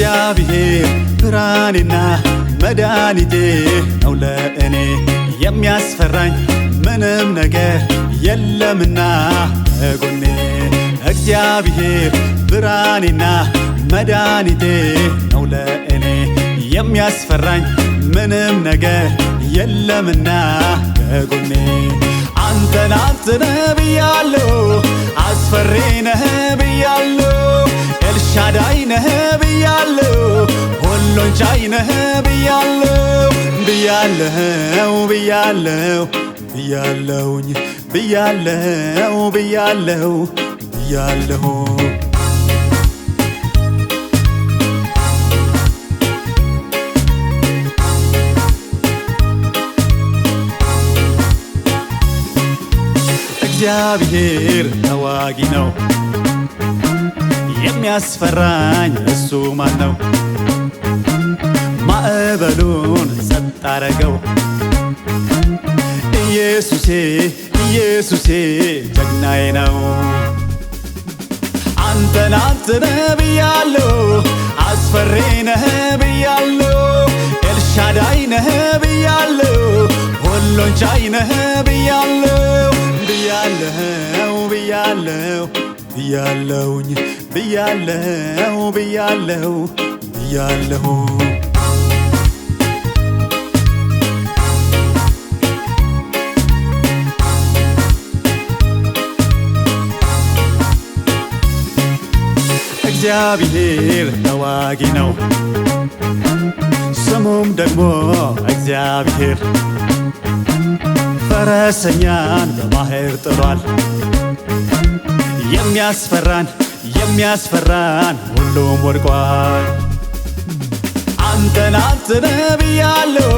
እግዚአብሔር ብርሃኔና መድኃኒቴ ነው ለእኔ የሚያስፈራኝ ምንም ነገር የለምና ከጎኔ እግዚአብሔር ብርሃኔና መድኃኒቴ ነው ለእኔ የሚያስፈራኝ ምንም ነገር የለምና ከጎኔ አንተን ነህ ብያለሁ አስፈሪ ነህ ብያለሁ ኤልሻዳይ ነህ ብያለሁ ሁሉን ቻይ ነህ ብያለሁ ብያለሁ ብያለሁ ብያለሁኝ ብያለሁ ብያለሁ ብያለሁ እግዚአብሔር ተዋጊ ነው የሚያስፈራኝ እሱ ማን ነው? ማዕበሉን ጸጥ አረገው ኢየሱሴ ኢየሱሴ ጀግናዬ ነው። አንተን ነህ ብያለሁ አስፈሪ ነህ ብያለሁ ኤልሻዳይ ነህ ብያለሁ ሁሉን ቻይ ነህ ብያለሁ ብያለሁ ብያለሁ ብያለሁኝ ብያለሁ ብያለሁ ብያለሁ እግዚአብሔር ተዋጊ ነው ስሙም ደግሞ እግዚአብሔር ፈረሰኛን በባህር ጥሏል የሚያስፈራን ሁሉም ወድቋል። አንተን ነህ ብያለሁ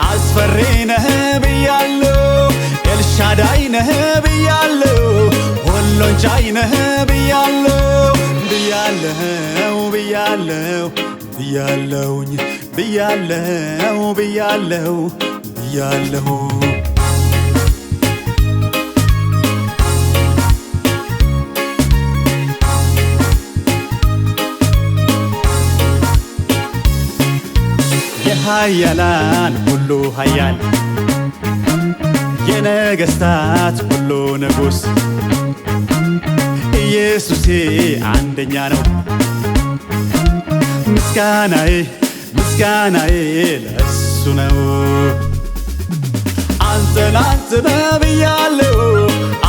አስፈሪ ነህ ብያለሁ ኤልሻዳይ ነህ ብያለሁ ሁሉን ቻይ ነህ ብያለሁ ብያለሁ ብያለሁ ብያለሁኝ ብያለሁ ብያለሁ ብያለሁ የኃያላን ሁሉ ኃያል የነገሥታት ሁሉ ንጉሥ ኢየሱሴ አንደኛ ነው። ምስጋናዬ ለእሱ ነው። አንተን ነህ ብያለሁ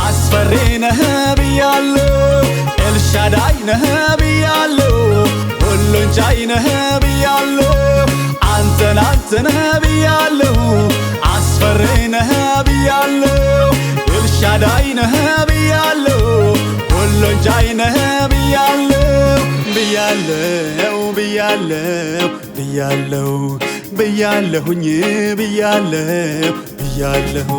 አስፈሪ ነህ ብያለሁ ኤልሻዳይ ነህ ብያለሁ ሁሉን ቻይ ነህ ብያለሁ አንተን ነህ ብያለሁ አስፈሪ ነህ ብያለሁ ኤልሻዳይ ነህ ብያለሁ ሁሉን ቻይ ነህ ብያለሁ ብያለሁ ብያለሁ ብያለሁ ብያለሁኝ ብያለሁ ብያለሁ